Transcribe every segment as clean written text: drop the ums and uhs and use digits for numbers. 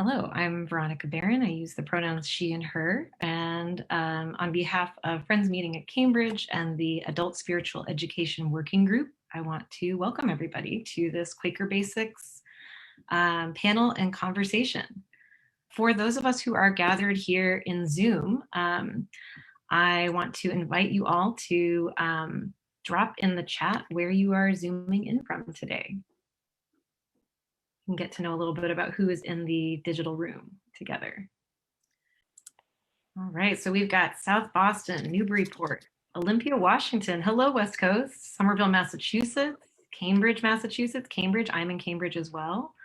Hello, I'm Veronica Barron. I use the pronouns she and her. And on behalf of Friends Meeting at Cambridge and the Adult Spiritual Education Working Group, I want to welcome everybody to this Quaker Basics panel and conversation. For those of us who are gathered here in Zoom, I want to invite you all to drop in the chat where you are Zooming in from today. And get to know a little bit about who is in the digital room together. All right, so we've got South Boston, Newburyport, Olympia, Washington. Hello, West Coast. Somerville, Massachusetts, Cambridge, Massachusetts. Cambridge, I'm in Cambridge as well.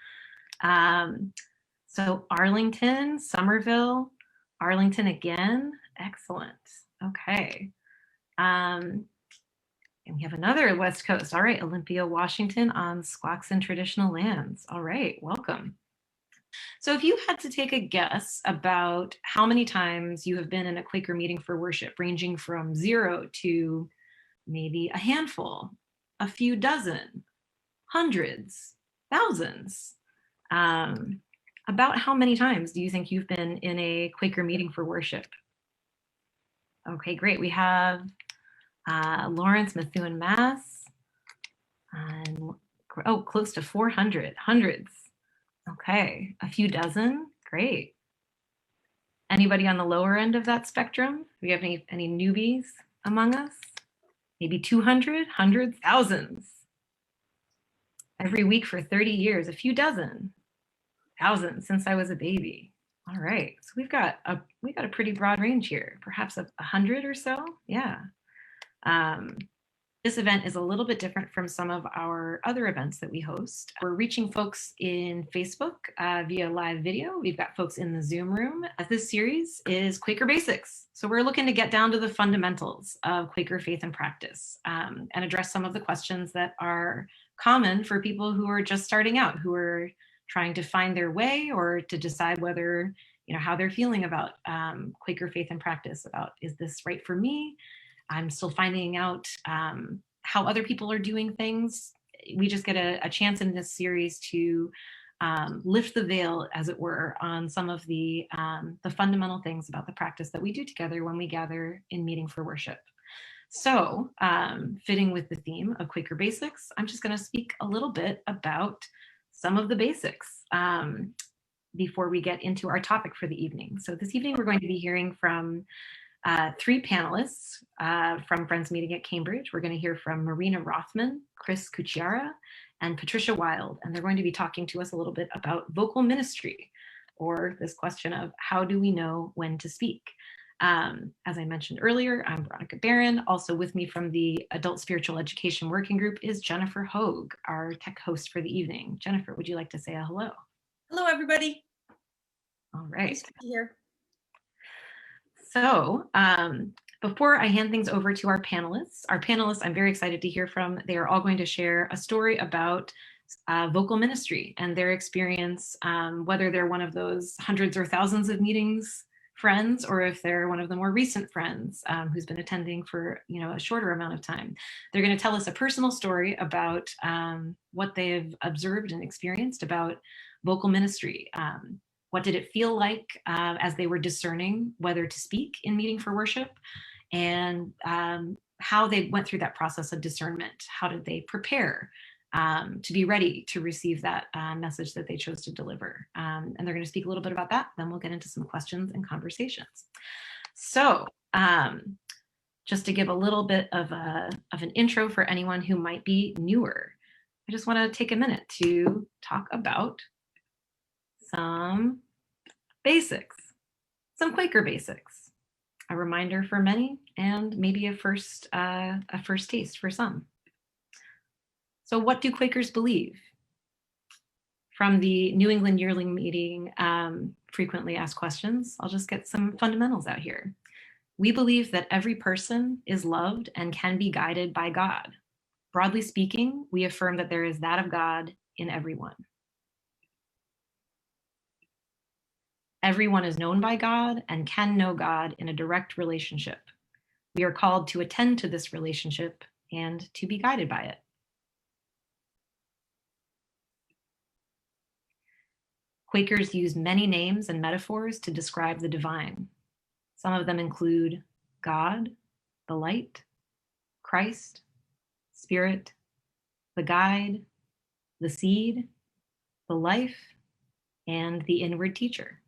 So Arlington, Somerville, Arlington again. Excellent. Okay. And we have another West Coast. All right, Olympia, Washington on Squaxin traditional lands. All right, welcome. So if you had to take a guess about how many times you have been in a Quaker meeting for worship, ranging from 0 to maybe a handful, a few dozen, hundreds, thousands, about how many times do you think you've been in a Quaker meeting for worship? Okay, great. We have Lawrence, Methuen, Mass. Oh, close to 400, hundreds. Okay, a few dozen, great. Anybody on the lower end of that spectrum? Do we have any newbies among us? Maybe 200, hundreds, thousands. Every week for 30 years, a few dozen, thousands since I was a baby. All right, so we got a pretty broad range here, perhaps 100 or so, yeah. This event is a little bit different from some of our other events that we host. We're reaching folks in Facebook via live video. We've got folks in the Zoom room. This series is Quaker Basics. So we're looking to get down to the fundamentals of Quaker faith and practice and address some of the questions that are common for people who are just starting out, who are trying to find their way or to decide whether, how they're feeling about Quaker faith and practice, about, is this right for me? I'm still finding out how other people are doing things. We just get a chance in this series to lift the veil, as it were, on some of the fundamental things about the practice that we do together when we gather in meeting for worship. So, fitting with the theme of Quaker Basics, I'm just going to speak a little bit about some of the basics before we get into our topic for the evening. So this evening, we're going to be hearing from 3 panelists from Friends Meeting at Cambridge. We're going to hear from Marina Rothman, Chris Cucciara, and Patricia Wild, and they're going to be talking to us a little bit about vocal ministry, or this question of how do we know when to speak. As I mentioned earlier, I'm Veronica Barron. Also with me from the Adult Spiritual Education Working Group is Jennifer Hogue, our tech host for the evening. Jennifer, would you like to say a hello? Hello, everybody. All right. Nice to be here. So before I hand things over to our panelists I'm very excited to hear from. They are all going to share a story about vocal ministry and their experience, whether they're one of those hundreds or thousands of meetings friends, or if they're one of the more recent friends who's been attending for a shorter amount of time. They're going to tell us a personal story about what they've observed and experienced about vocal ministry. What did it feel like as they were discerning whether to speak in meeting for worship, and how they went through that process of discernment? How did they prepare to be ready to receive that message that they chose to deliver? And they're going to speak a little bit about that. Then we'll get into some questions and conversations. So just to give a little bit of an intro for anyone who might be newer, I just want to take a minute to talk about some basics, some Quaker basics, a reminder for many, and maybe a first taste for some. So what do Quakers believe? From the New England Yearling Meeting frequently asked questions, I'll just get some fundamentals out here. We believe that every person is loved and can be guided by God. Broadly speaking, we affirm that there is that of God in everyone. Everyone is known by God and can know God in a direct relationship. We are called to attend to this relationship and to be guided by it. Quakers use many names and metaphors to describe the divine. Some of them include God, the light, Christ, Spirit, the guide, the seed, the life, and the inward teacher.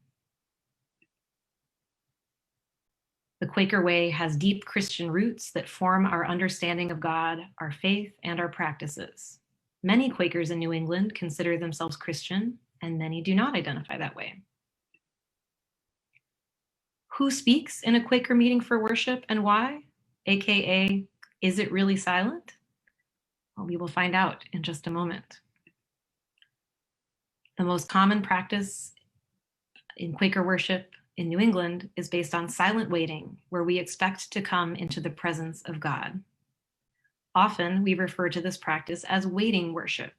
The Quaker way has deep Christian roots that form our understanding of God, our faith, and our practices. Many Quakers in New England consider themselves Christian, and many do not identify that way. Who speaks in a Quaker meeting for worship and why? AKA, is it really silent? Well, we will find out in just a moment. The most common practice in Quaker worship in New England is based on silent waiting, where we expect to come into the presence of God. Often we refer to this practice as waiting worship.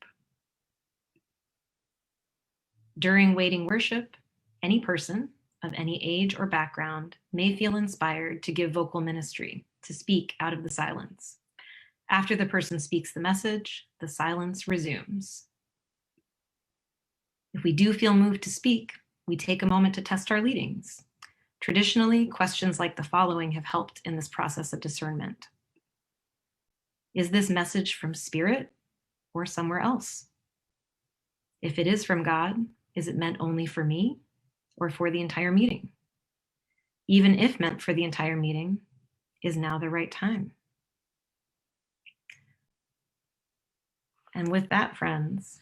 During waiting worship, any person of any age or background may feel inspired to give vocal ministry, to speak out of the silence. After the person speaks the message, the silence resumes. If we do feel moved to speak, we take a moment to test our leadings. Traditionally, questions like the following have helped in this process of discernment. Is this message from Spirit or somewhere else? If it is from God, is it meant only for me or for the entire meeting? Even if meant for the entire meeting, is now the right time? And with that, friends,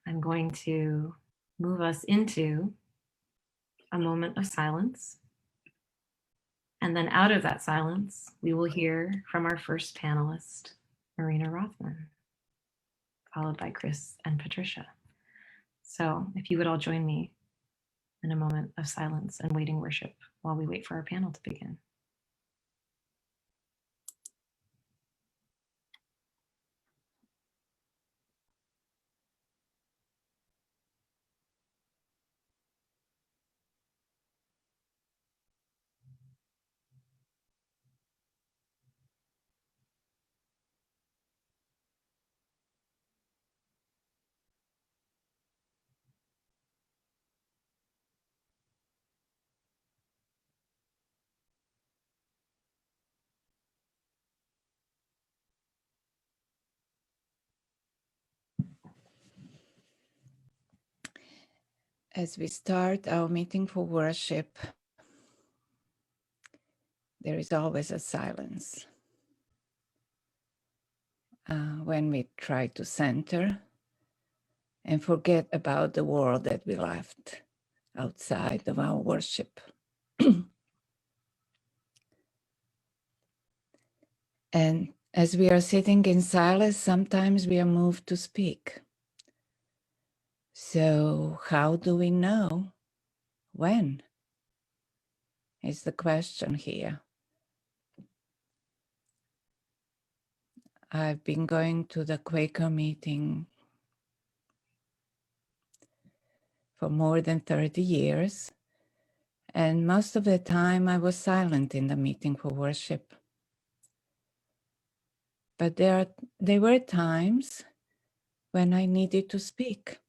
I'm going to move us into a moment of silence. And then out of that silence, we will hear from our first panelist, Marina Rothman, followed by Chris and Patricia. So if you would all join me in a moment of silence and waiting worship while we wait for our panel to begin. As we start our meeting for worship, there is always a silence. When we try to center and forget about the world that we left outside of our worship. And as we are sitting in silence, sometimes we are moved to speak. So how do we know when? Is the question here. I've been going to the Quaker meeting for more than 30 years. And most of the time I was silent in the meeting for worship. But there were times when I needed to speak.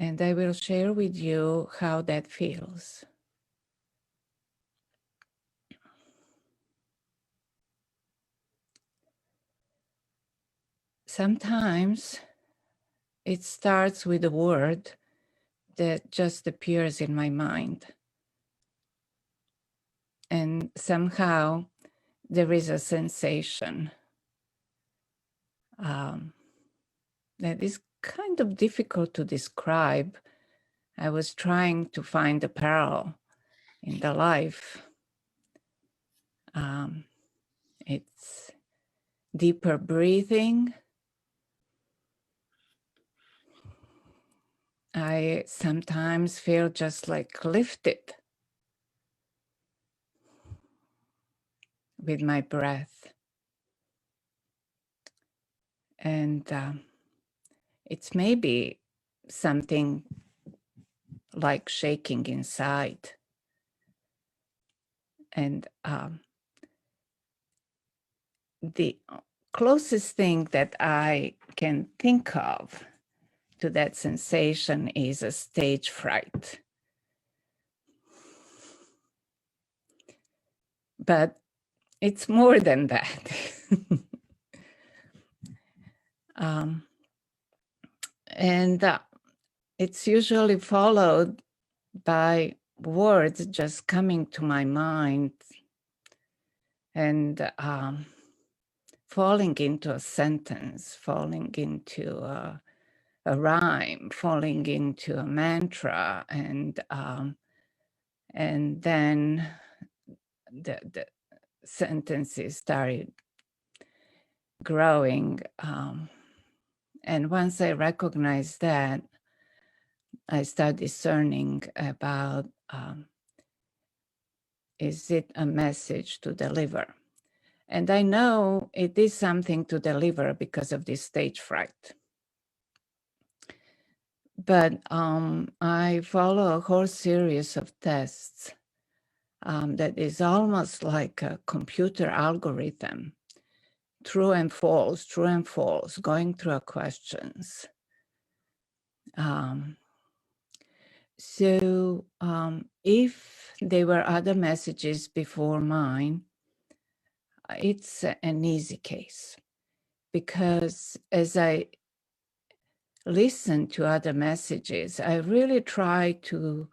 And I will share with you how that feels. Sometimes it starts with a word that just appears in my mind. And somehow there is a sensation that is kind of difficult to describe. I was trying to find a parallel in the life. It's deeper breathing. I sometimes feel just like lifted with my breath. And it's maybe something like shaking inside. And the closest thing that I can think of to that sensation is a stage fright. But it's more than that. And it's usually followed by words just coming to my mind and falling into a sentence, falling into a rhyme, falling into a mantra, and then the sentences started growing. And once I recognized that, I start discerning about, is it a message to deliver? And I know it is something to deliver because of this stage fright. But I follow a whole series of tests that is almost like a computer algorithm, true and false, going through questions. So if there were other messages before mine, it's an easy case, because as I listen to other messages, I really try to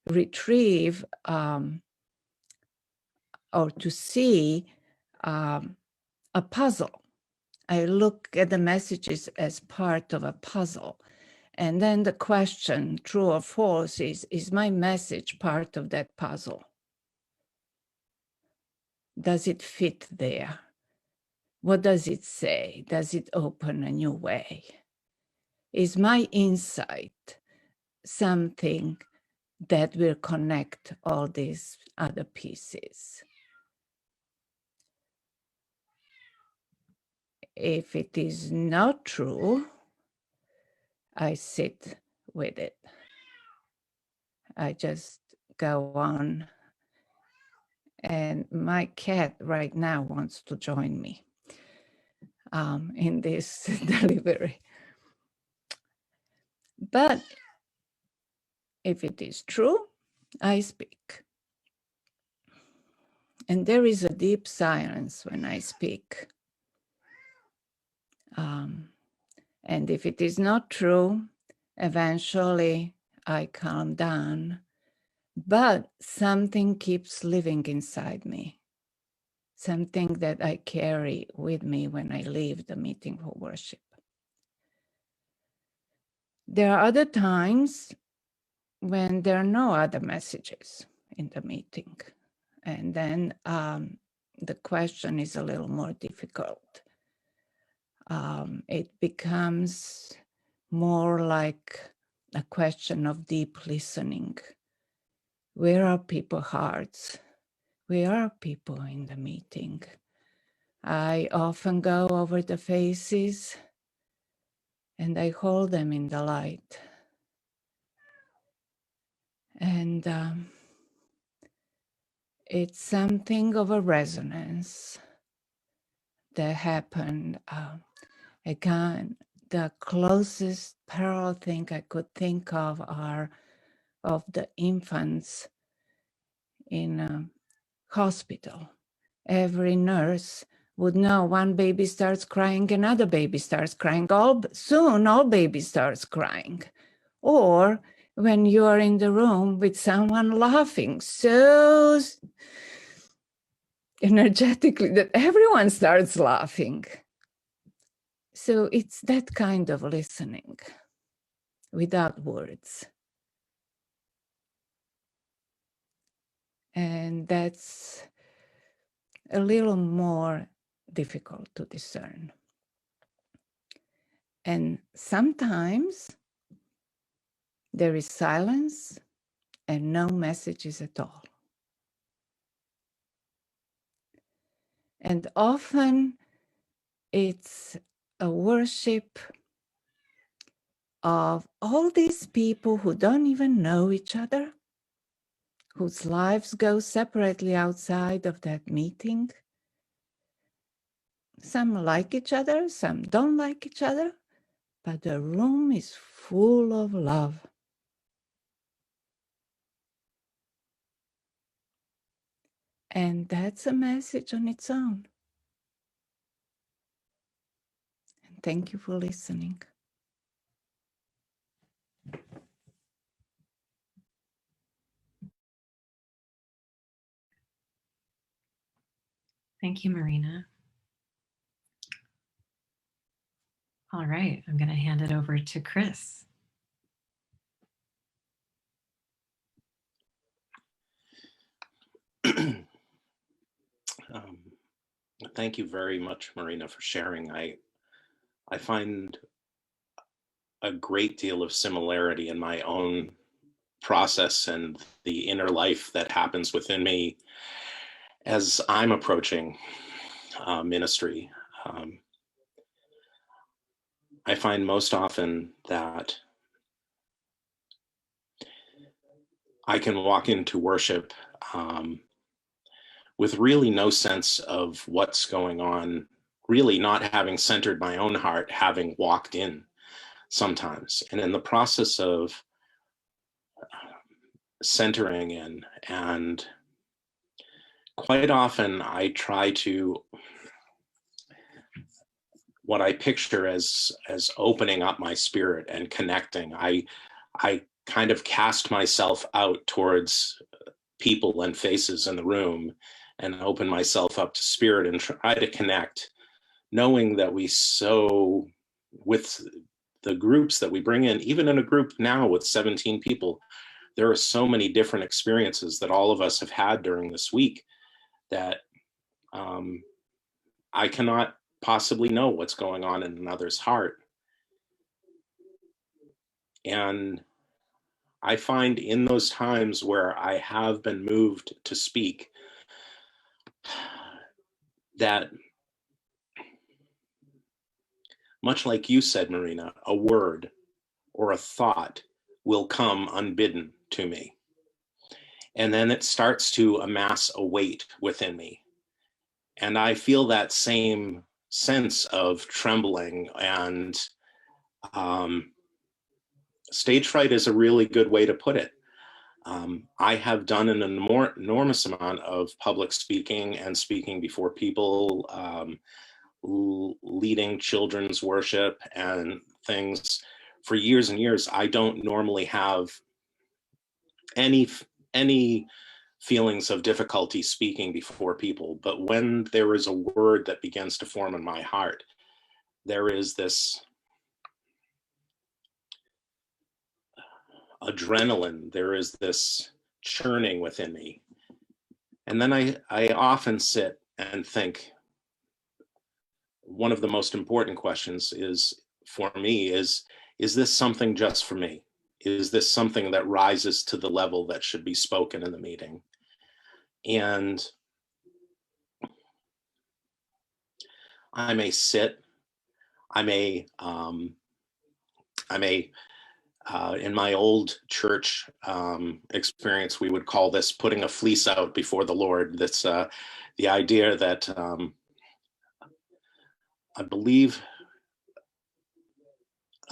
retrieve or to see a puzzle. I look at the messages as part of a puzzle. And then the question, true or false, is my message part of that puzzle? Does it fit there? What does it say? Does it open a new way? Is my insight something that will connect all these other pieces? If it is not true, I sit with it. I just go on. And my cat right now wants to join me in this delivery. But if it is true, I speak. And there is a deep silence when I speak. And if it is not true, eventually I calm down. But something keeps living inside me, something that I carry with me when I leave the meeting for worship. There are other times when there are no other messages in the meeting. And then the question is a little more difficult. It becomes more like a question of deep listening. Where are people's hearts? Where are people in the meeting? I often go over the faces and I hold them in the light. And it's something of a resonance that happened. Again, the closest parallel thing I could think of are of the infants in a hospital. Every nurse would know one baby starts crying, another baby starts crying. Soon all babies starts crying. Or when you are in the room with someone laughing so energetically that everyone starts laughing. So it's that kind of listening without words. And that's a little more difficult to discern. And sometimes there is silence and no messages at all. And often it's a worship of all these people who don't even know each other, whose lives go separately outside of that meeting. Some like each other, some don't like each other, but the room is full of love. And that's a message on its own. And thank you for listening. Thank you, Marina. All right, I'm going to hand it over to Chris. Thank you very much, Marina, for sharing. I find a great deal of similarity in my own process and the inner life that happens within me as I'm approaching ministry. I find most often that I can walk into worship with really no sense of what's going on, really not having centered my own heart, having walked in sometimes. And in the process of centering in, and quite often I try to, what I picture as opening up my spirit and connecting. I kind of cast myself out towards people and faces in the room and open myself up to spirit and try to connect, knowing that with the groups that we bring in, even in a group now with 17 people, there are so many different experiences that all of us have had during this week that I cannot possibly know what's going on in another's heart. And I find in those times where I have been moved to speak that, much like you said, Marina, a word or a thought will come unbidden to me. And then it starts to amass a weight within me. And I feel that same sense of trembling, and stage fright is a really good way to put it. I have done an enormous amount of public speaking and speaking before people, leading children's worship and things for years and years. I don't normally have any feelings of difficulty speaking before people, but when there is a word that begins to form in my heart, there is this adrenaline, there is this churning within me. And then I often sit and think, one of the most important questions for me is this something just for me? Is this something that rises to the level that should be spoken in the meeting? And I may sit, I may in my old church experience, we would call this putting a fleece out before the Lord. That's the idea that I believe,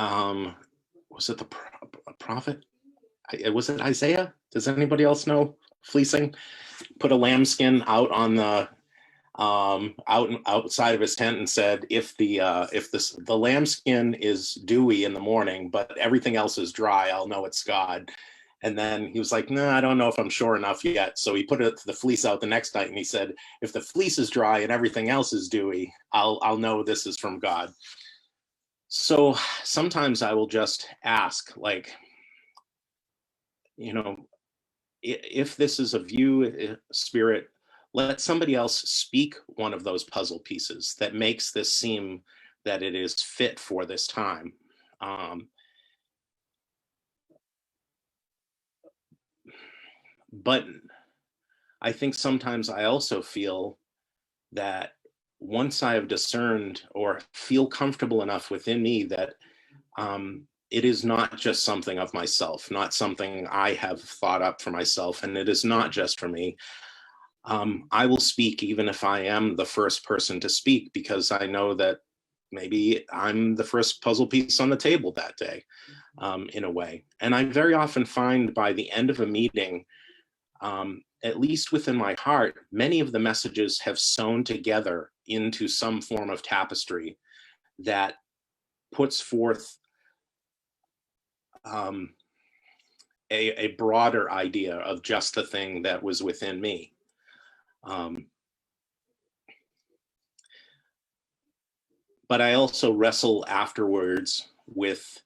was it the prophet? Was it Isaiah? Does anybody else know fleecing? Put a lambskin out on the outside of his tent and said, if the lambskin is dewy in the morning, but everything else is dry, I'll know it's God. And then he was like, no, I don't know if I'm sure enough yet. So he put the fleece out the next night and he said, if the fleece is dry and everything else is dewy, I'll know this is from God. So sometimes I will just ask, like, if this is of you, Spirit, let somebody else speak one of those puzzle pieces that makes this seem that it is fit for this time. But I think sometimes I also feel that once I have discerned or feel comfortable enough within me that it is not just something of myself, not something I have thought up for myself, and it is not just for me. I will speak even if I am the first person to speak, because I know that maybe I'm the first puzzle piece on the table that day, in a way. And I very often find by the end of a meeting, at least within my heart, many of the messages have sewn together into some form of tapestry that puts forth a broader idea of just the thing that was within me. But I also wrestle afterwards with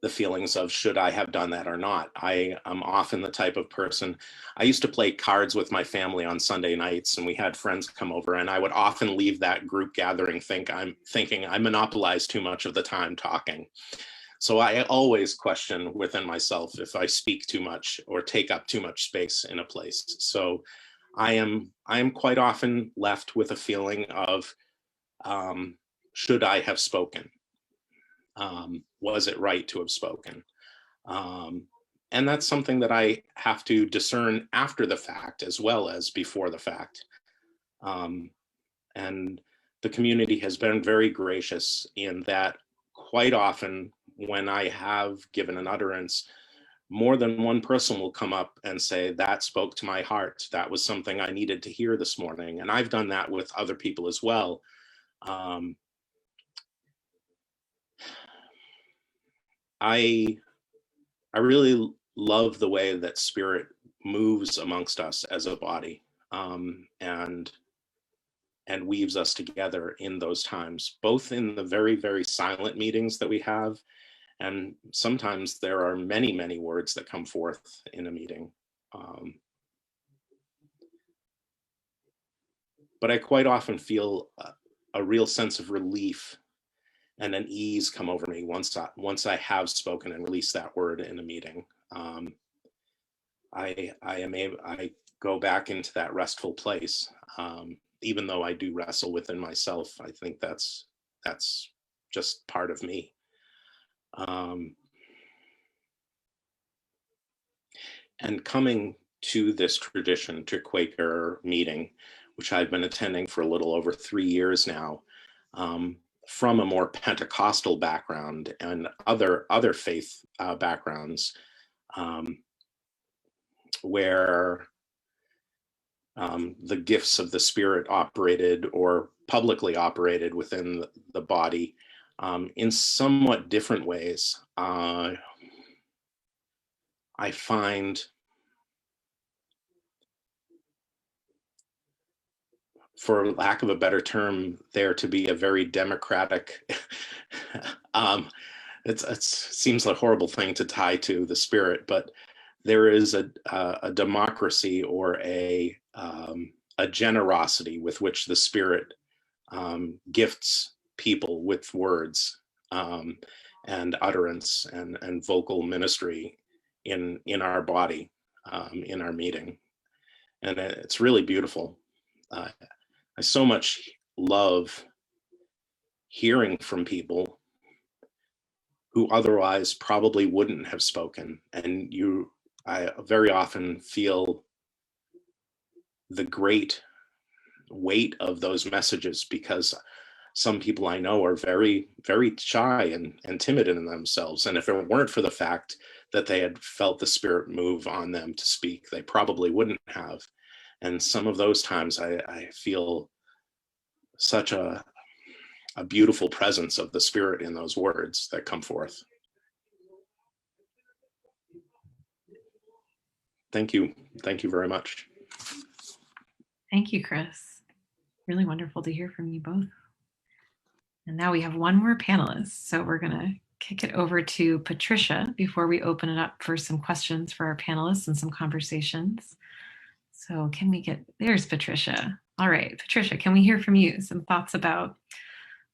the feelings of, should I have done that or not? I am often the type of person, I used to play cards with my family on Sunday nights, and we had friends come over, and I would often leave that group gathering thinking I monopolized too much of the time talking. So I always question within myself if I speak too much or take up too much space in a place. So I am quite often left with a feeling of, should I have spoken? Was it right to have spoken? And that's something that I have to discern after the fact as well as before the fact. And the community has been very gracious in that quite often when I have given an utterance, more than one person will come up and say, that spoke to my heart. That was something I needed to hear this morning. And I've done that with other people as well. I really love the way that spirit moves amongst us as a body, and weaves us together in those times, both in the very, very silent meetings that we have, and sometimes there are many, many words that come forth in a meeting. But I quite often feel a real sense of relief and an ease come over me once I have spoken and released that word in a meeting. I go back into that restful place, even though I do wrestle within myself. I think that's just part of me. And coming to this tradition, to Quaker meeting, which I've been attending for a little over 3 years now, from a more Pentecostal background and other faith backgrounds, where the gifts of the Spirit operated or publicly operated within the body in somewhat different ways. I find, for lack of a better term, there to be a very democratic, it seems like a horrible thing to tie to the Spirit, but there is a democracy or a generosity with which the Spirit gifts people with words and utterance and vocal ministry in our body, in our meeting. And it's really beautiful. I so much love hearing from people who otherwise probably wouldn't have spoken. And I very often feel the great weight of those messages, because some people I know are very, very shy and timid in themselves. And if it weren't for the fact that they had felt the Spirit move on them to speak, they probably wouldn't have. And some of those times I feel such a beautiful presence of the Spirit in those words that come forth. Thank you. Thank you very much. Thank you, Chris. Really wonderful to hear from you both. And now we have one more panelist. So we're going to kick it over to Patricia before we open it up for some questions for our panelists and some conversations. So there's Patricia. All right, Patricia, can we hear from you? Some thoughts about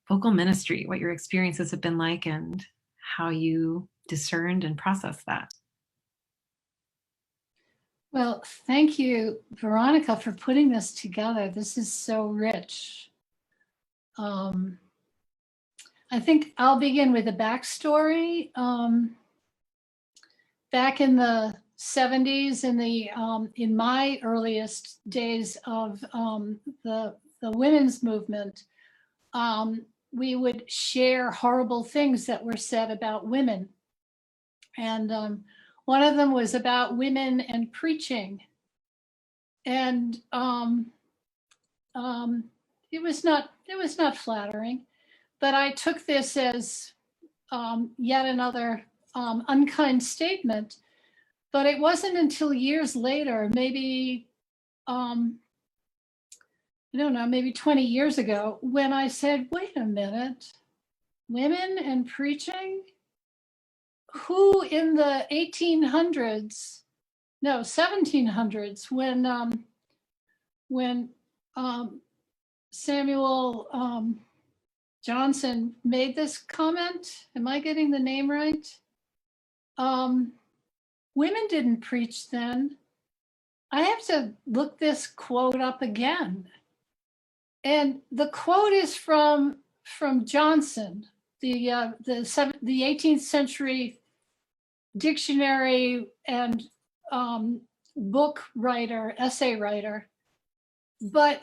vocal ministry, what your experiences have been like and how you discerned and processed that. Well, thank you, Veronica, for putting this together. This is so rich. I think I'll begin with a backstory. Back in the 70s, in my earliest days of the women's movement, we would share horrible things that were said about women. And one of them was about women and preaching. And it was not flattering, but I took this as yet another unkind statement. But it wasn't until years later, maybe, I don't know, maybe 20 years ago, when I said, wait a minute, women and preaching? Who in the 1800s, no, 1700s, when Samuel Johnson made this comment, am I getting the name right? Women didn't preach then. I have to look this quote up again. And the quote is from Johnson, the 18th century dictionary and book writer, essay writer. But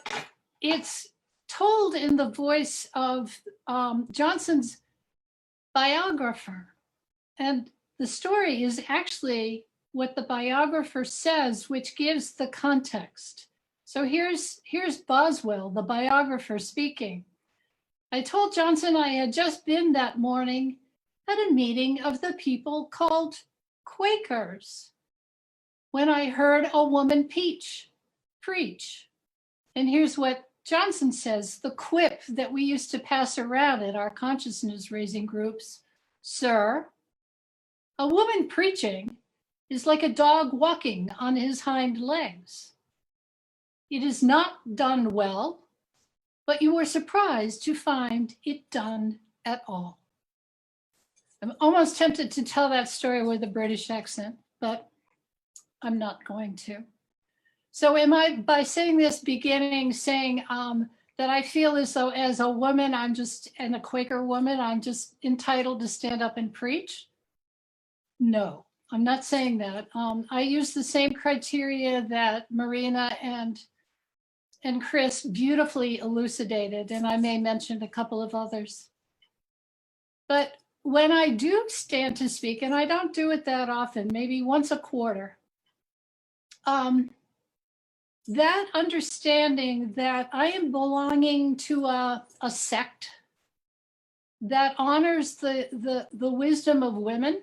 it's told in the voice of Johnson's biographer. And the story is actually what the biographer says, which gives the context. So here's Boswell, the biographer, speaking. I told Johnson I had just been that morning at a meeting of the people called Quakers when I heard a woman preach. And here's what Johnson says, the quip that we used to pass around at our consciousness raising groups. Sir, a woman preaching is like a dog walking on his hind legs. It is not done well, but you were surprised to find it done at all. I'm almost tempted to tell that story with a British accent, but I'm not going to. So am I, by saying this beginning, saying that I feel as though as a woman, and a Quaker woman, I'm just entitled to stand up and preach? No, I'm not saying that. I use the same criteria that Marina and Chris beautifully elucidated, and I may mention a couple of others. But when I do stand to speak, and I don't do it that often, maybe once a quarter, that understanding that I am belonging to a sect that honors the wisdom of women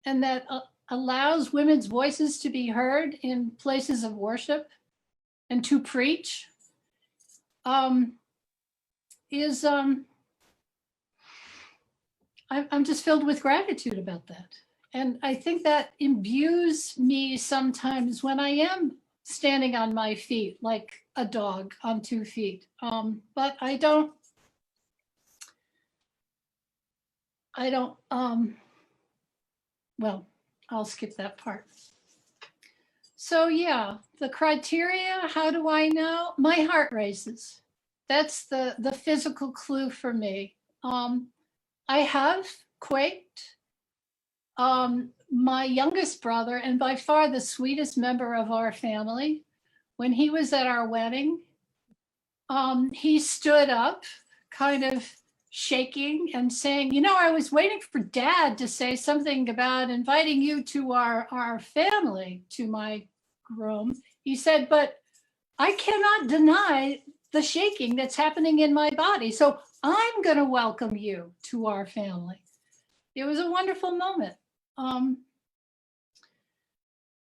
and that allows women's voices to be heard in places of worship and to preach, is I'm just filled with gratitude about that. And I think that imbues me sometimes when I am standing on my feet like a dog on 2 feet. But I don't, well, I'll skip that part. So yeah, the criteria, how do I know? My heart races. That's the physical clue for me. I have quaked. My youngest brother, and by far the sweetest member of our family, when he was at our wedding, he stood up, kind of shaking and saying, you know, I was waiting for Dad to say something about inviting you to our family, to my groom. He said, but I cannot deny the shaking that's happening in my body. So I'm going to welcome you to our family. It was a wonderful moment.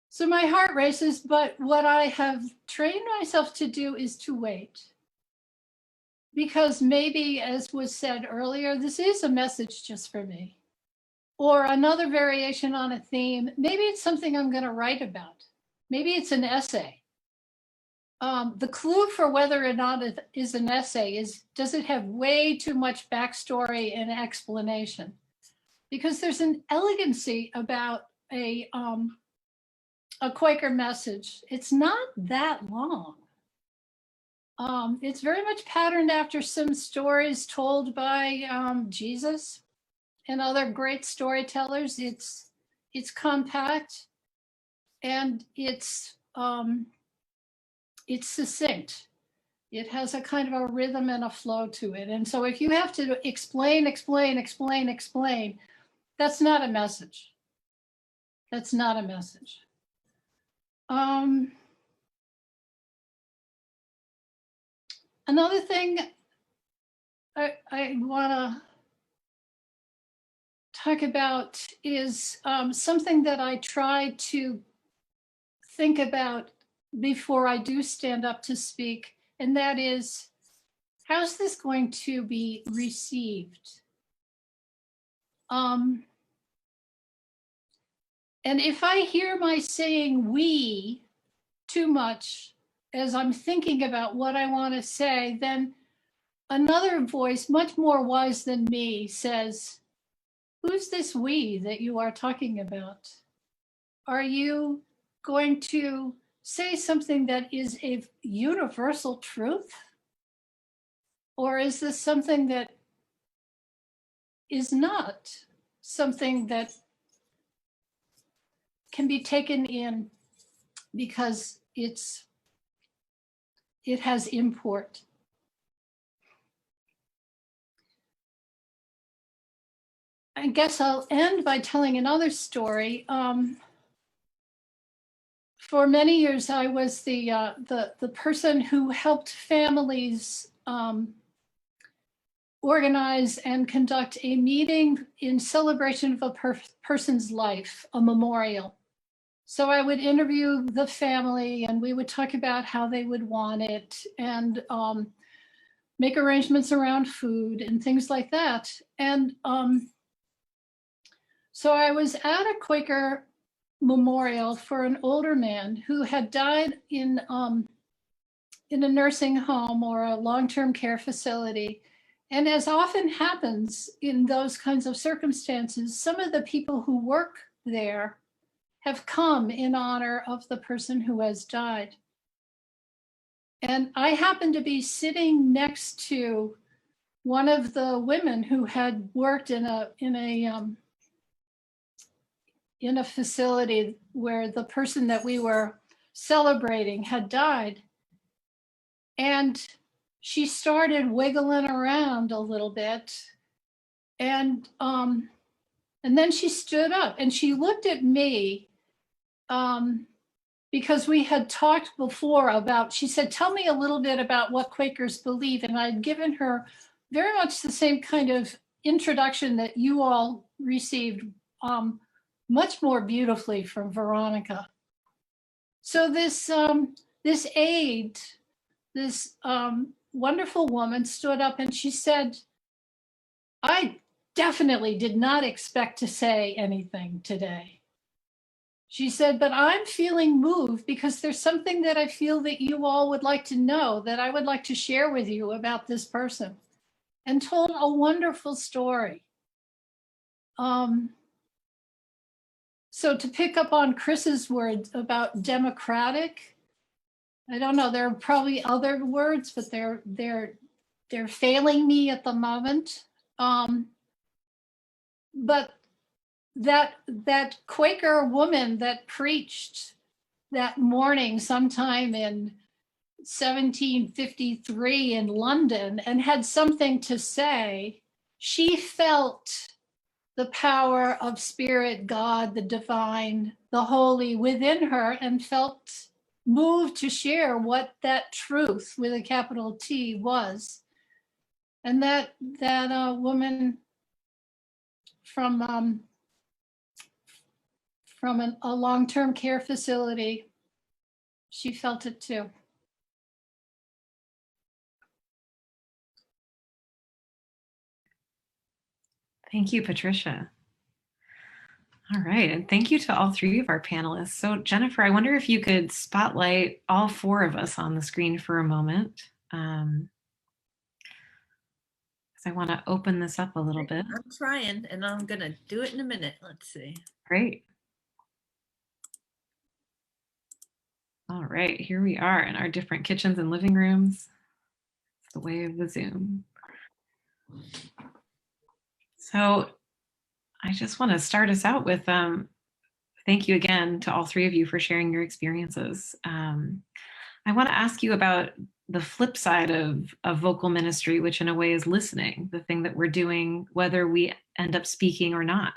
So my heart races, but what I have trained myself to do is to wait. Because maybe, as was said earlier, this is a message just for me. Or another variation on a theme. Maybe it's something I'm going to write about. Maybe it's an essay. The clue for whether or not it is an essay is, does it have way too much backstory and explanation? Because there's an elegancy about a Quaker message. It's not that long. It's very much patterned after some stories told by Jesus and other great storytellers. It's compact and it's succinct. It has a kind of a rhythm and a flow to it. And so if you have to explain, that's not a message. That's not a message. Another thing I want to talk about is something that I try to think about before I do stand up to speak, and that is, how's this going to be received? And if I hear my saying we too much as I'm thinking about what I want to say, then another voice, much more wise than me, says, who's this we that you are talking about? Are you going to say something that is a universal truth? Or is this something that is not something that can be taken in because it has import? I guess I'll end by telling another story. For many years, I was the person who helped families organize and conduct a meeting in celebration of a person's life, a memorial. So I would interview the family, and we would talk about how they would want it, and make arrangements around food and things like that. And so I was at a Quaker memorial for an older man who had died in a nursing home or a long-term care facility. And as often happens in those kinds of circumstances, some of the people who work there have come in honor of the person who has died. And I happened to be sitting next to one of the women who had worked in a facility where the person that we were celebrating had died. And she started wiggling around a little bit. And then she stood up and she looked at me because we had talked before about, she said, tell me a little bit about what Quakers believe. And I'd given her very much the same kind of introduction that you all received, much more beautifully from Veronica. So this aide, this wonderful woman stood up and she said, I definitely did not expect to say anything today. She said, but I'm feeling moved because there's something that I feel that you all would like to know, that I would like to share with you about this person, and told a wonderful story. So to pick up on Chris's words about democratic, I don't know, there are probably other words, but they're failing me at the moment. But that Quaker woman that preached that morning sometime in 1753 in London and had something to say, she felt the power of spirit, God, the divine, the holy within her, and felt moved to share what that truth with a capital T was. And that woman from a long-term care facility, she felt it too. Thank you, Patricia. All right, and thank you to all three of our panelists. So Jennifer, I wonder if you could spotlight all four of us on the screen for a moment. Because I want to open this up a little bit. I'm trying, and I'm gonna do it in a minute. Let's see. Great. All right, here we are in our different kitchens and living rooms. It's the way of the Zoom. So I just want to start us out with thank you again to all three of you for sharing your experiences. I want to ask you about the flip side of vocal ministry, which in a way is listening, the thing that we're doing, whether we end up speaking or not.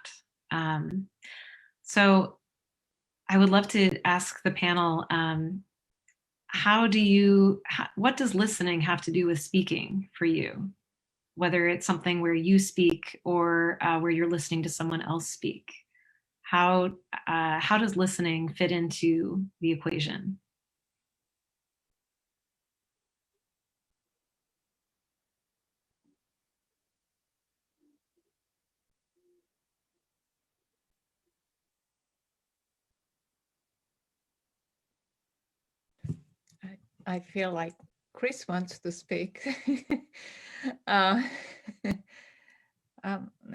So I would love to ask the panel, what does listening have to do with speaking for you? Whether it's something where you speak or where you're listening to someone else speak. How does listening fit into the equation? I feel like Chris wants to speak. uh,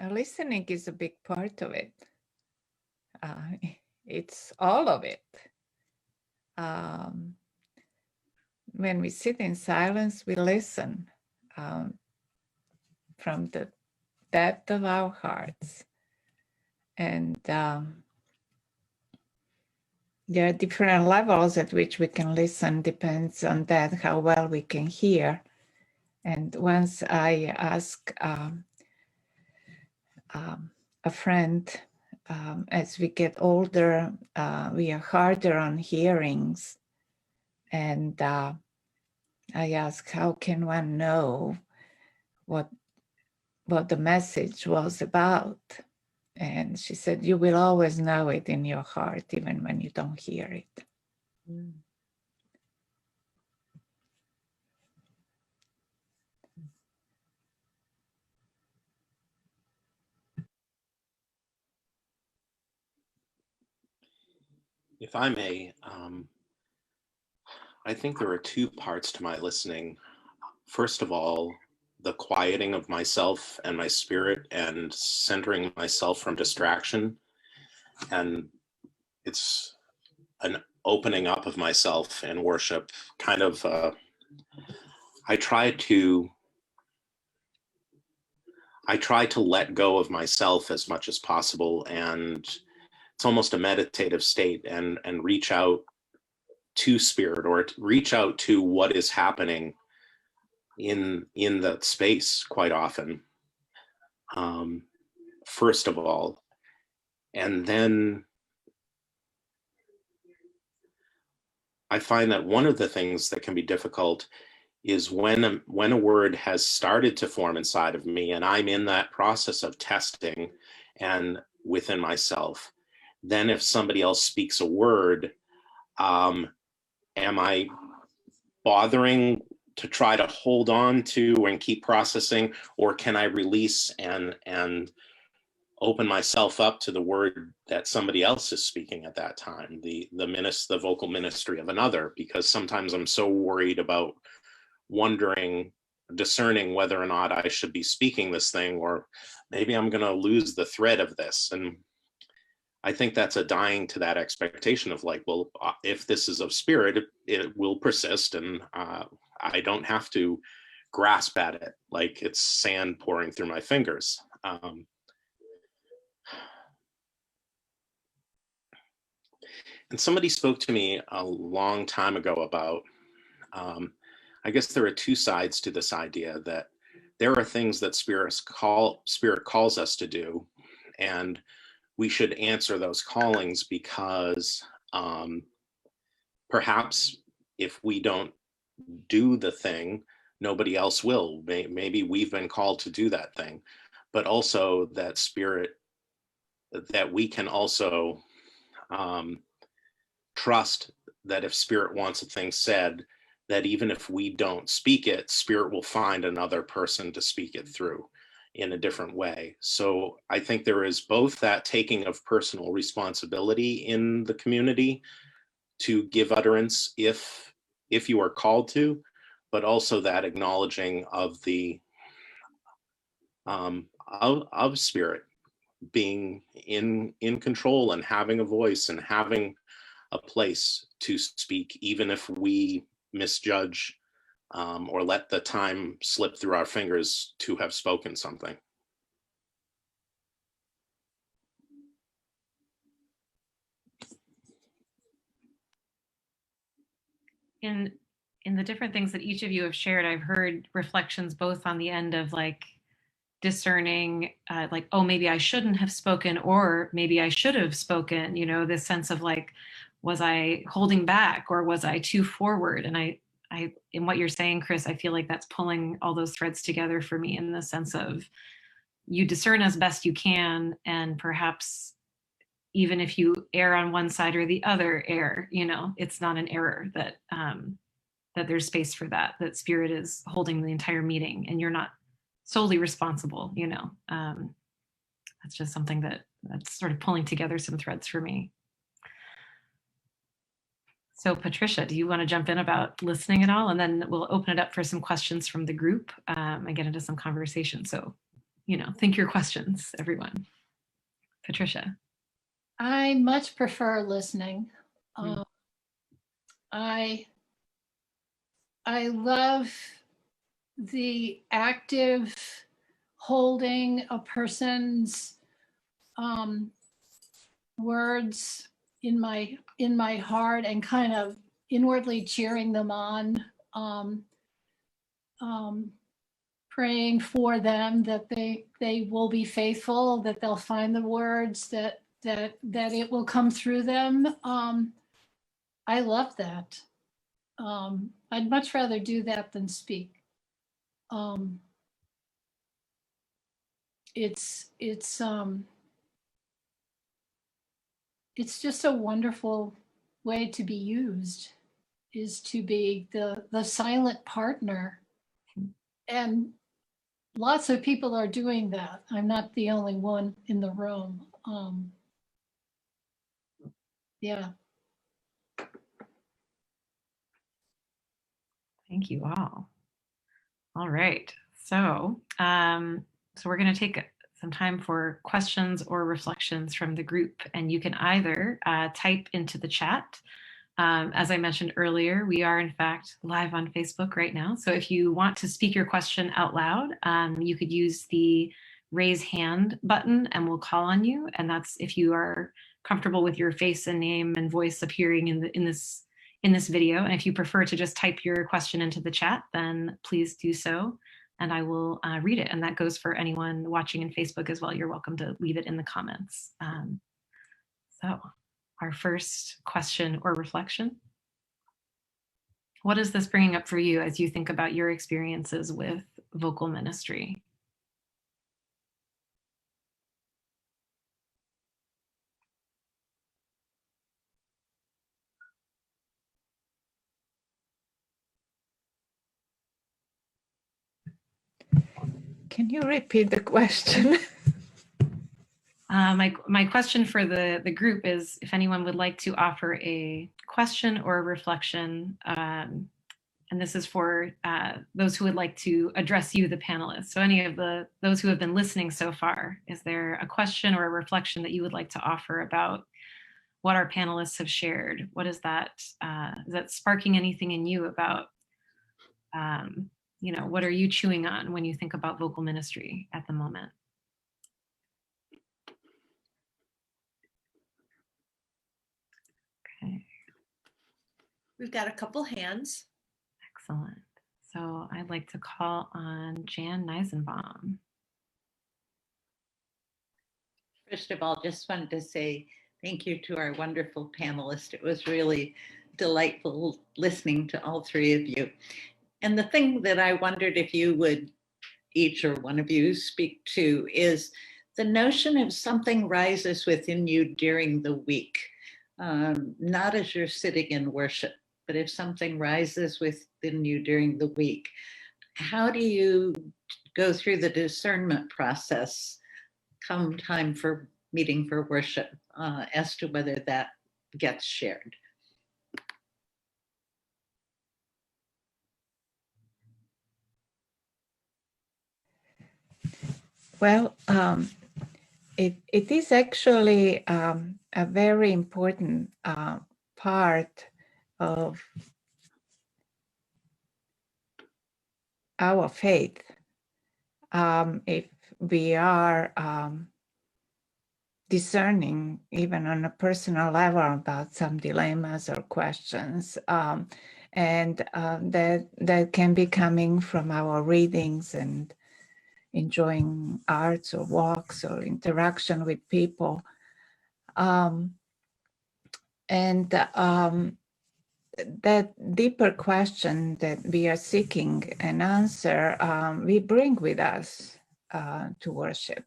Listening is a big part of it. It's all of it. When we sit in silence, we listen from the depth of our hearts. And there are different levels at which we can listen, depends on that, how well we can hear. And once I asked a friend, as we get older, we are harder on hearings. And I asked, how can one know what the message was about? And she said, you will always know it in your heart, even when you don't hear it. Mm. If I may, I think there are two parts to my listening. First of all, the quieting of myself and my spirit and centering myself from distraction. And it's an opening up of myself in worship. Kind of, I try to let go of myself as much as possible, and it's almost a meditative state, and reach out to spirit, or reach out to what is happening in that space quite often, first of all. And then I find that one of the things that can be difficult is when a word has started to form inside of me, and I'm in that process of testing and within myself, then if somebody else speaks a word, am I bothering to try to hold on to and keep processing, or can I release and open myself up to the word that somebody else is speaking at that time, the vocal ministry of another? Because sometimes I'm so worried about discerning whether or not I should be speaking this thing, or maybe I'm going to lose the thread of this. And I think that's a dying to that expectation of like, well, if this is of spirit, it will persist, and I don't have to grasp at it like it's sand pouring through my fingers. And somebody spoke to me a long time ago about, I guess there are two sides to this idea, that there are things that spirit calls us to do, and we should answer those callings, because perhaps if we don't do the thing, nobody else will. Maybe we've been called to do that thing, but also that spirit, that we can also trust that if spirit wants a thing said, that even if we don't speak it, spirit will find another person to speak it through in a different way. So I think there is both that taking of personal responsibility in the community to give utterance if you are called to, but also that acknowledging of the of spirit being in control and having a voice and having a place to speak, even if we misjudge or let the time slip through our fingers to have spoken something. In in the different things that each of you have shared, I've heard reflections both on the end of like discerning, like, oh, maybe I shouldn't have spoken, or maybe I should have spoken, you know, this sense of like, was I holding back or was I too forward? And I, in what you're saying, Chris, I feel like that's pulling all those threads together for me in the sense of you discern as best you can, and perhaps even if you err on one side or the other err, you know, it's not an error, that that there's space for that, that spirit is holding the entire meeting and you're not solely responsible, you know. That's just something that's sort of pulling together some threads for me. So Patricia, do you want to jump in about listening at all? And then we'll open it up for some questions from the group and get into some conversation. So, you know, think your questions, everyone. Patricia. I much prefer listening. I love the active holding a person's words in my heart and kind of inwardly cheering them on, praying for them that they will be faithful, that they'll find the words, that it will come through them. I love that. I'd much rather do that than speak. It's just a wonderful way to be used, is to be the silent partner. And lots of people are doing that. I'm not the only one in the room. Yeah. Thank you all. All right. So, so we're going to take some time for questions or reflections from the group, and you can either type into the chat. As I mentioned earlier, we are in fact live on Facebook right now. So if you want to speak your question out loud, you could use the raise hand button and we'll call on you. And that's if you are comfortable with your face and name and voice appearing in this video. And if you prefer to just type your question into the chat, then please do so, and I will read it. And that goes for anyone watching in Facebook as well. You're welcome to leave it in the comments. So our first question or reflection: what is this bringing up for you as you think about your experiences with vocal ministry? Can you repeat the question? My question for the group is if anyone would like to offer a question or a reflection, and this is for those who would like to address you, the panelists. So any of those who have been listening so far, is there a question or a reflection that you would like to offer about what our panelists have shared? What is that sparking anything in you about, you know, what are you chewing on when you think about vocal ministry at the moment? Okay. We've got a couple hands. Excellent. So I'd like to call on Jan Neisenbaum. First of all, just wanted to say thank you to our wonderful panelists. It was really delightful listening to all three of you. And the thing that I wondered if you would, each or one of you, speak to is the notion of something rises within you during the week, not as you're sitting in worship, but if something rises within you during the week, how do you go through the discernment process come time for meeting for worship as to whether that gets shared? Well, it is actually a very important part of our faith. If we are discerning, even on a personal level, about some dilemmas or questions, And that can be coming from our readings and enjoying arts or walks or interaction with people. That deeper question that we are seeking an answer, we bring with us to worship.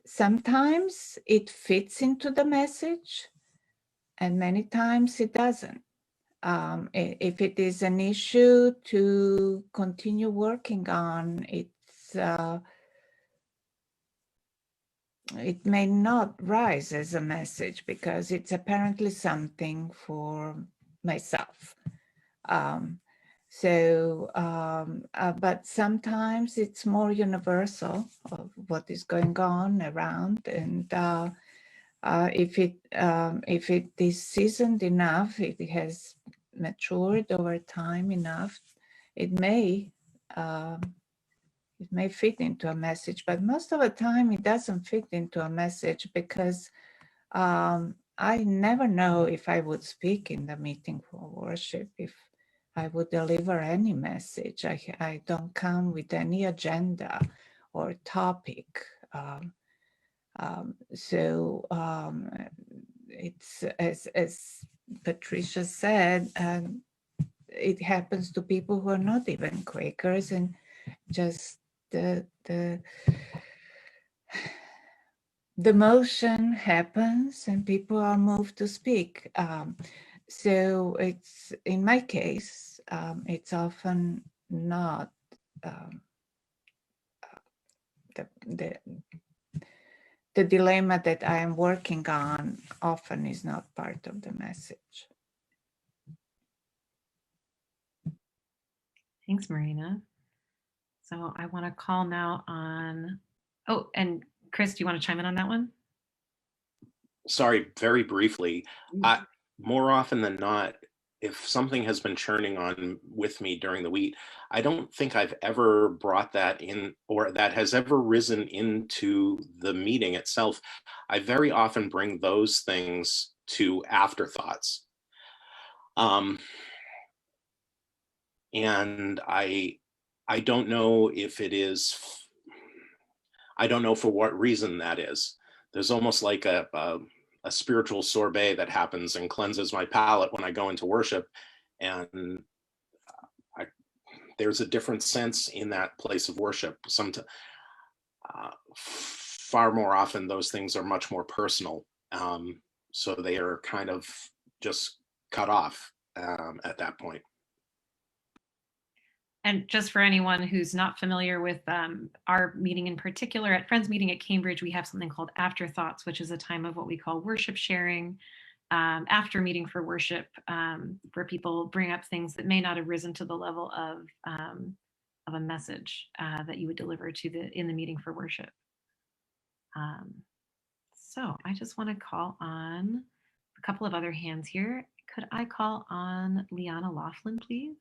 Sometimes it fits into the message, and many times it doesn't. If it is an issue to continue working on, it may not rise as a message because it's apparently something for myself. But sometimes it's more universal of what is going on around, and if it is seasoned enough, if it has matured over time enough, it may fit into a message. But most of the time, it doesn't fit into a message because I never know if I would speak in the meeting for worship, if I would deliver any message. I don't come with any agenda or topic. It's as Patricia said, it happens to people who are not even Quakers, and just the motion happens and people are moved to speak. So it's, in my case, it's often not the dilemma that I am working on often is not part of the message. Thanks, Marina. So I want to call now on, oh, and Chris, do you want to chime in on that one? Sorry, very briefly. More often than not, if something has been churning on with me during the week, I don't think I've ever brought that in, or that has ever risen into the meeting itself. I very often bring those things to afterthoughts. And I don't know if it is, I don't know for what reason that is. There's almost like a spiritual sorbet that happens and cleanses my palate when I go into worship. And there's a different sense in that place of worship. Far more often, those things are much more personal. So they are kind of just cut off at that point. And just for anyone who's not familiar with our meeting in particular, at Friends Meeting at Cambridge, we have something called Afterthoughts, which is a time of what we call worship sharing after meeting for worship, where people bring up things that may not have risen to the level of a message that you would deliver in the meeting for worship. So I just want to call on a couple of other hands here. Could I call on Liana Laughlin, please?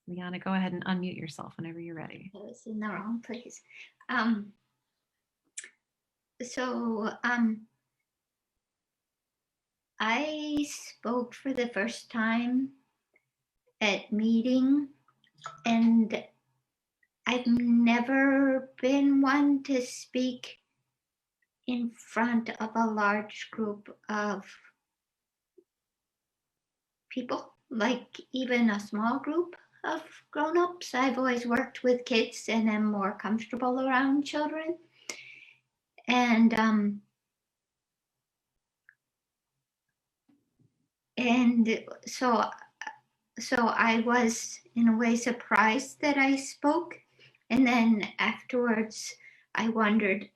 Liana, go ahead and unmute yourself whenever you're ready. I was in the wrong place. I spoke for the first time at meeting, and I've never been one to speak in front of a large group of people, like even a small group of grown-ups. I've always worked with kids and am more comfortable around children. And so I was in a way surprised that I spoke. And then afterwards I wondered,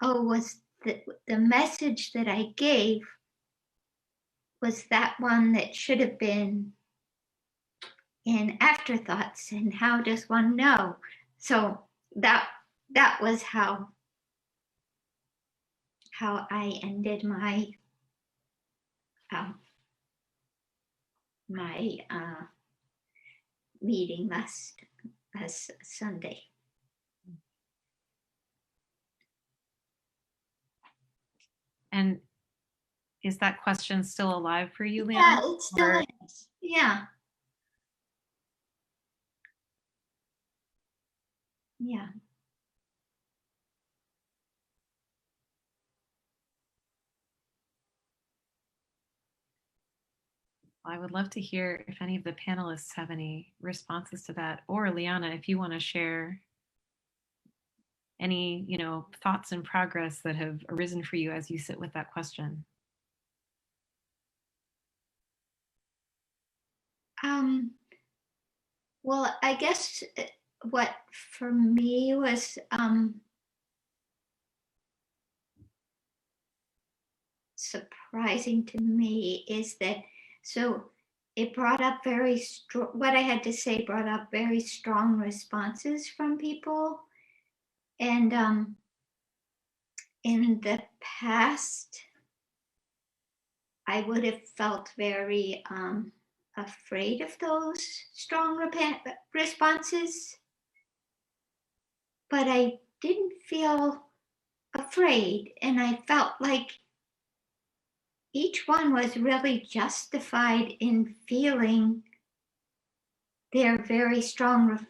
was the message that I gave, was that one that should have been in Afterthoughts, and how does one know? So that was how I ended my meeting last Sunday. And is that question still alive for you, Leanna? Yeah, it still Or- is. Yeah. Yeah. I would love to hear if any of the panelists have any responses to that, or Liana, if you want to share any, thoughts in progress that have arisen for you as you sit with that question. Well, I guess what for me was surprising to me is that, so it brought up very strong, what I had to say brought up very strong responses from people. And in the past, I would have felt very afraid of those strong responses, but I didn't feel afraid, and I felt like each one was really justified in feeling their very strong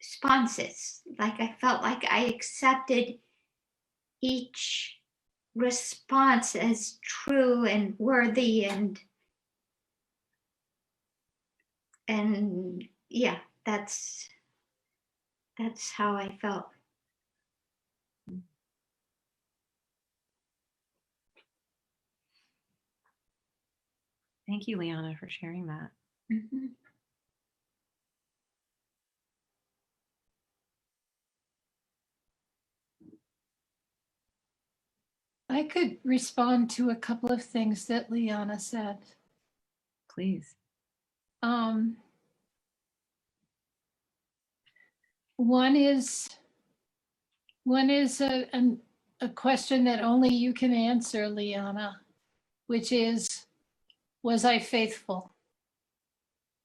responses. Like I felt like I accepted each response as true and worthy, and yeah, that's how I felt. Thank you, Liana, for sharing that. Mm-hmm. I could respond to a couple of things that Liana said. Please. One is a question that only you can answer, Liana, which is, was I faithful?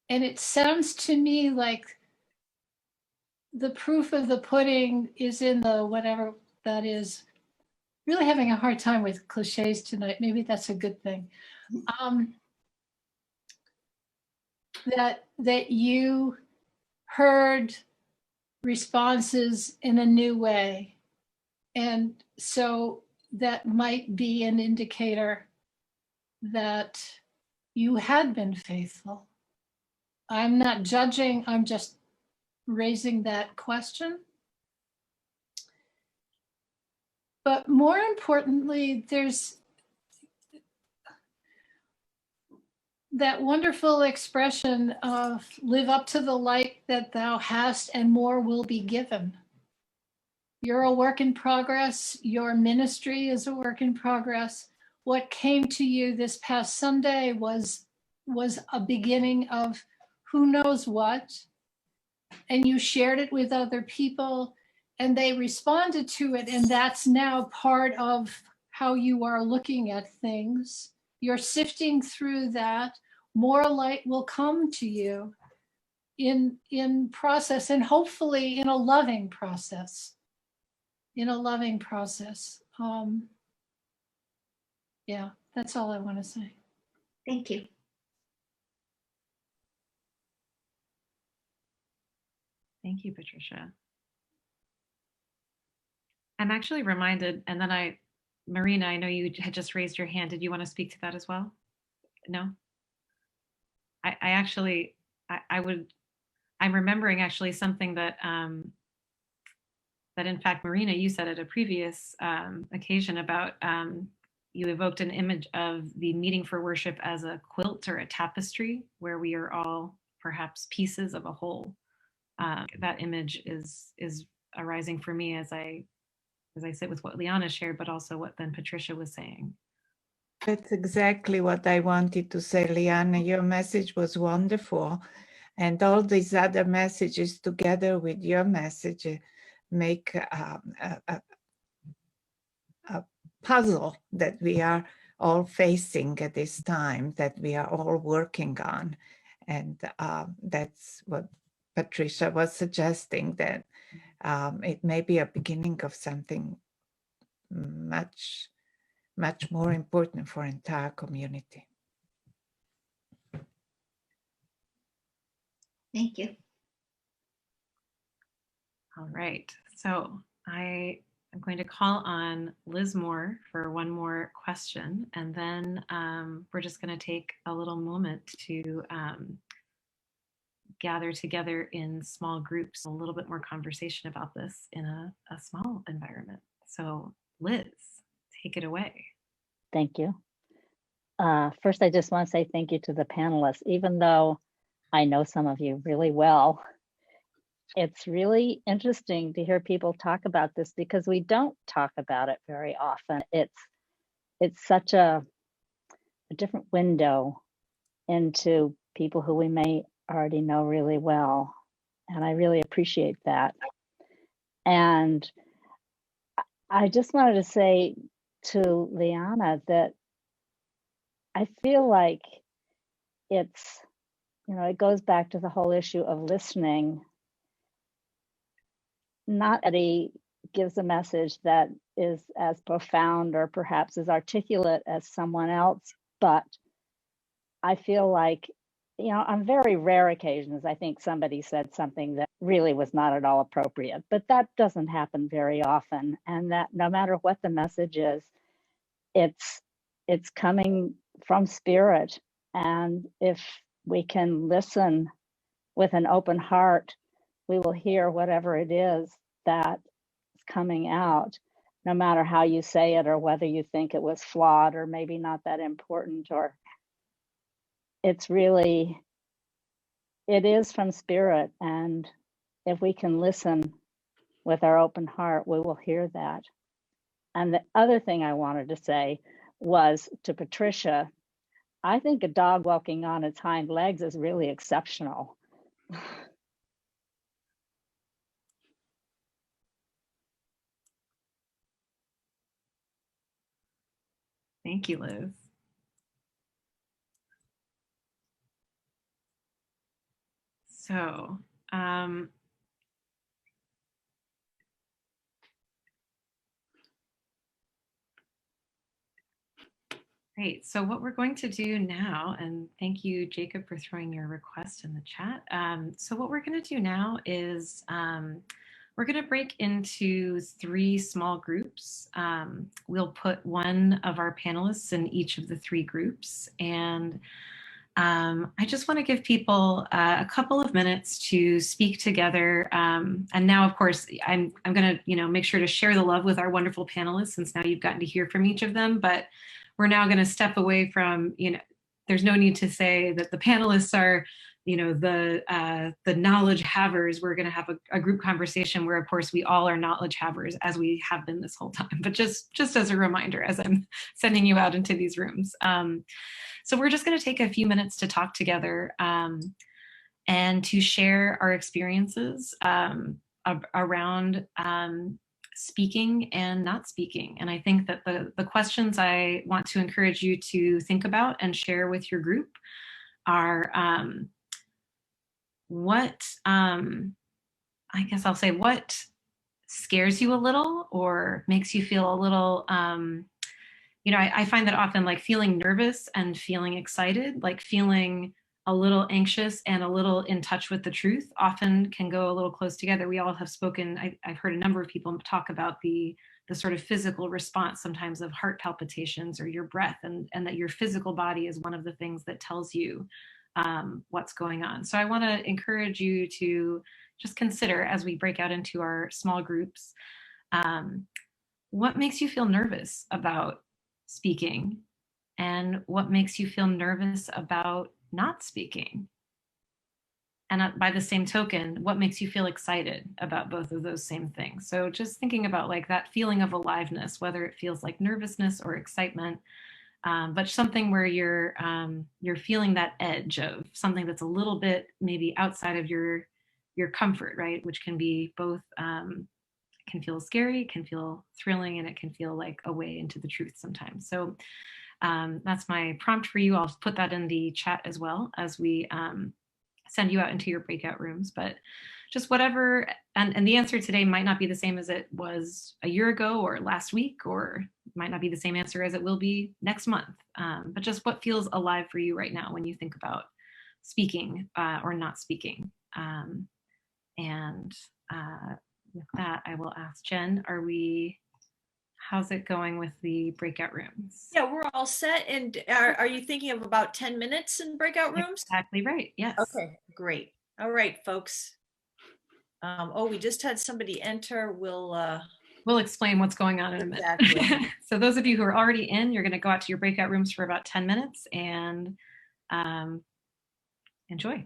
And it sounds to me like the proof of the pudding is in the whatever that is. Really having a hard time with cliches tonight. Maybe that's a good thing. That you heard responses in a new way. And so that might be an indicator that you had been faithful. I'm not judging, I'm just raising that question. But more importantly, there's that wonderful expression of live up to the light that thou hast and more will be given. You're a work in progress. Your ministry is a work in progress. What came to you this past Sunday was a beginning of who knows what, and you shared it with other people and they responded to it, and that's now part of how you are looking at things. You're sifting through that. More light will come to you in process, and hopefully in a loving process. Yeah, that's all I want to say. Thank you. Thank you, Patricia. I'm actually reminded, and then Marina, I know you had just raised your hand. Did you want to speak to that as well? No? I'm remembering actually something that in fact, Marina, you said at a previous occasion about you evoked an image of the meeting for worship as a quilt or a tapestry where we are all perhaps pieces of a whole. That image is arising for me as I sit with what Liana shared, but also what then Patricia was saying. That's exactly what I wanted to say, Liana. Your message was wonderful. And all these other messages together with your message make a puzzle that we are all facing at this time, that we are all working on. And that's what Patricia was suggesting, that it may be a beginning of something much much more important for entire community. Thank you. All right, so I am going to call on Liz Moore for one more question, and then we're just going to take a little moment to gather together in small groups, a little bit more conversation about this in a small environment. So Liz, take it away. Thank you. First, I just want to say thank you to the panelists. Even though I know some of you really well, it's really interesting to hear people talk about this because we don't talk about it very often. It's such a different window into people who we may already know really well. And I really appreciate that. And I just wanted to say to Liana that I feel like it's, it goes back to the whole issue of listening. Not that he gives a message that is as profound or perhaps as articulate as someone else, but I feel like, on very rare occasions, I think somebody said something that really was not at all appropriate, but that doesn't happen very often. And that no matter what the message is, it's coming from spirit. And if we can listen with an open heart, we will hear whatever it is that is coming out, no matter how you say it or whether you think it was flawed or maybe not that important, or it is from spirit. And if we can listen with our open heart, we will hear that. And the other thing I wanted to say was to Patricia, I think a dog walking on its hind legs is really exceptional. Thank you, Liz. So, great. So what we're going to do now, and thank you, Jacob, for throwing your request in the chat. So what we're going to do now is we're going to break into 3 small groups. We'll put one of our panelists in each of the 3 groups. And I just want to give people a couple of minutes to speak together. And now, of course, I'm going to make sure to share the love with our wonderful panelists, since now you've gotten to hear from each of them. But we're now going to step away from, there's no need to say that the panelists are, the knowledge havers. We're going to have a group conversation where, of course, we all are knowledge havers, as we have been this whole time. But just as a reminder, as I'm sending you out into these rooms. So we're just going to take a few minutes to talk together and to share our experiences around speaking and not speaking. And I think that the questions I want to encourage you to think about and share with your group are what scares you a little or makes you feel a little, I find that often, like, feeling nervous and feeling excited, like feeling a little anxious and a little in touch with the truth, often can go a little close together. We all have spoken, I've heard a number of people talk about the sort of physical response sometimes of heart palpitations or your breath, and that your physical body is one of the things that tells you what's going on. So I want to encourage you to just consider, as we break out into our small groups, what makes you feel nervous about speaking, and what makes you feel nervous about not speaking. And by the same token, what makes you feel excited about both of those same things. So just thinking about, like, that feeling of aliveness, whether it feels like nervousness or excitement, but something where you're feeling that edge of something that's a little bit maybe outside of your comfort, right? Which can be both, can feel scary, can feel thrilling, and it can feel like a way into the truth sometimes. So that's my prompt for you. I'll put that in the chat as well as we send you out into your breakout rooms. But just whatever, and the answer today might not be the same as it was a year ago or last week or might not be the same answer as it will be next month, but just what feels alive for you right now when you think about speaking or not speaking. And with that, I will ask Jen, how's it going with the breakout rooms? Yeah, we're all set. And are you thinking of about 10 minutes in breakout rooms? Exactly right. Yes. Okay, great. All right, folks. Oh, we just had somebody enter. We'll explain what's going on in a minute. Exactly. So those of you who are already in, you're going to go out to your breakout rooms for about 10 minutes and enjoy.